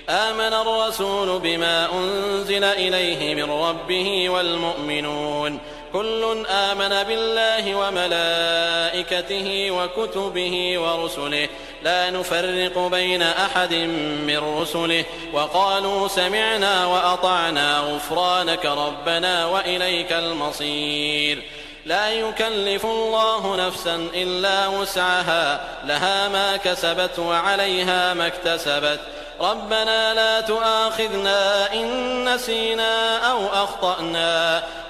آمن الرسول بما أنزل إليه من ربه والمؤمنون كل آمن بالله وملائكته وكتبه ورسله لا نفرق بين أحد من رسله وقالوا سمعنا وأطعنا غفرانك ربنا وإليك المصير. لا يكلف الله نفسا إلا وسعها لها ما كسبت وعليها ما اكتسبت ربنا لا تؤاخذنا إن نسينا أو أخطأنا